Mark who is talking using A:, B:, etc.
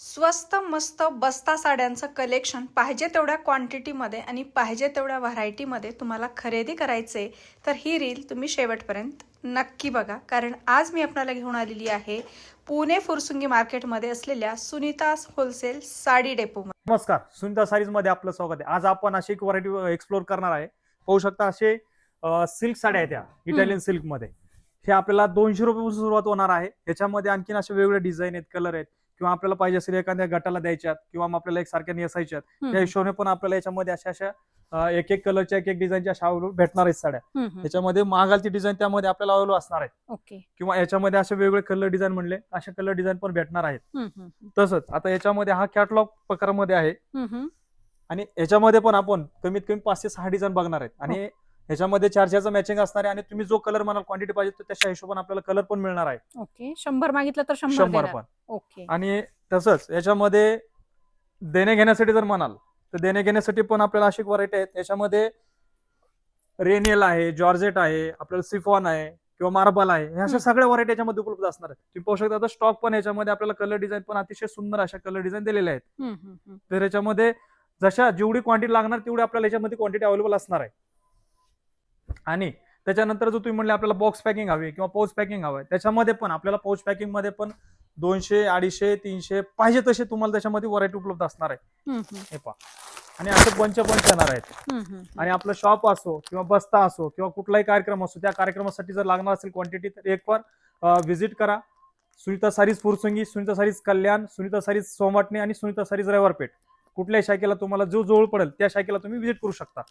A: स्वस्त मस्त बस्ता साड्यांचं कलेक्शन पाहिजे तेवढ्या क्वांटिटीमध्ये आणि पाहिजे तेवढ्या व्हरायटीमध्ये तुम्हाला खरेदी करायचे तर ही रील तुम्ही शेवटपर्यंत नक्की बघा, कारण आज मी आपल्याला घेऊन आलेली आहे पुणे फुरसुंगी मार्केटमध्ये असलेल्या सुनीता होलसेल साडी डेपो.
B: नमस्कार, सुनीता सारीज मध्ये आपलं स्वागत आहे. आज आपण अशी एक व्हरायटी एक्सप्लोर करणार आहे. पाहू शकता असे सिल्क साड्या आहेत, त्या इटालियन सिल्क मध्ये. हे आपल्याला 200 रुपयापासून सुरुवात होणार आहे. याच्यामध्ये आणखीन असे वेगवेगळे डिझाईन आहेत, कलर आहेत, किंवा आपल्याला पाहिजे असेल एखाद्या गटाला द्यायच्यात किंवा मग आपल्याला एक सारख्या नेसायच्यात, त्या हिशोबाने पण आपल्याला याच्यामध्ये अशा एक एक कलरच्या एक एक डिझाईनच्या अशा भेटणार आहेत साड्या. याच्यामध्ये महागाल ती डिझाईन त्यामध्ये आपल्याला अवेलेबल असणार आहे. किंवा याच्यामध्ये असे वेगवेगळे कलर डिझाईन म्हणले असे कलर डिझाईन पण भेटणार आहेत. तसंच आता याच्यामध्ये हा कॅटलॉग प्रकारामध्ये आहे आणि याच्यामध्ये पण आपण कमीत कमी 5 ते 6 डिझाईन बघणार आहेत. आणि याच्यामध्ये चार्जरचं मॅचिंग असणार आहे आणि तुम्ही जो कलर म्हणाल क्वांटिटी पाहिजे तर त्याच्या हिशोबाने आपल्याला कलर पण मिळणार आहे.
C: ओके, 100 मागितलं तर
B: 100 पण.
C: ओके.
B: आणि तसंच याच्यामध्ये देणे घेण्यासाठी जर म्हणाल तर देणे घेण्यासाठी पण आपल्याला अशी व्हरायटी आहेत. याच्यामध्ये रेनियल आहे, जॉर्जेट आहे, आपल्याला सिफॉन आहे किंवा मार्बल आहे, ह्या अशा सगळ्या व्हरायटी याच्यामध्ये उपलब्ध असणार आहेत. तुम्ही पाहू शकता आता स्टॉक पण याच्यामध्ये आपल्याला कलर डिझाईन पण अतिशय सुंदर अशा कलर डिझाईन दिलेले आहेत. तर याच्यामध्ये जशा जेवढी क्वांटिटी लागणार तेवढी आपल्याला याच्यामध्ये क्वांटिटी अवेलेबल असणार आहे. आणि त्याच्यानंतर जो तुम्ही म्हणले आपल्याला बॉक्स पॅकिंग हवी किंवा पाऊच पॅकिंग हवं, त्याच्यामध्ये पण आपल्याला पाऊच पॅकिंग मध्ये पण 200, 250, 300 पाहिजे तसे तुम्हाला त्याच्यामध्ये व्हरायटी उपलब्ध असणार आहे. हे पहा, आणि असे पंच येणार आहेत. आणि आपलं शॉप असो किंवा बस्ता असो किंवा कुठलाही कार्यक्रम असो, त्या कार्यक्रमासाठी जर लागणार असेल क्वांटिटी तर एक बार व्हिजिट करा. सुनीता सारीज फुरसुंगी, सुनीता सारीज कल्याण, सुनीता सारीज सोमाटणे आणि सुनीता सारीज रविवारपेठ, कुठल्याही शाखेला तुम्हाला जो जवळ पडेल त्या शाखेला तुम्ही व्हिजिट करू शकता.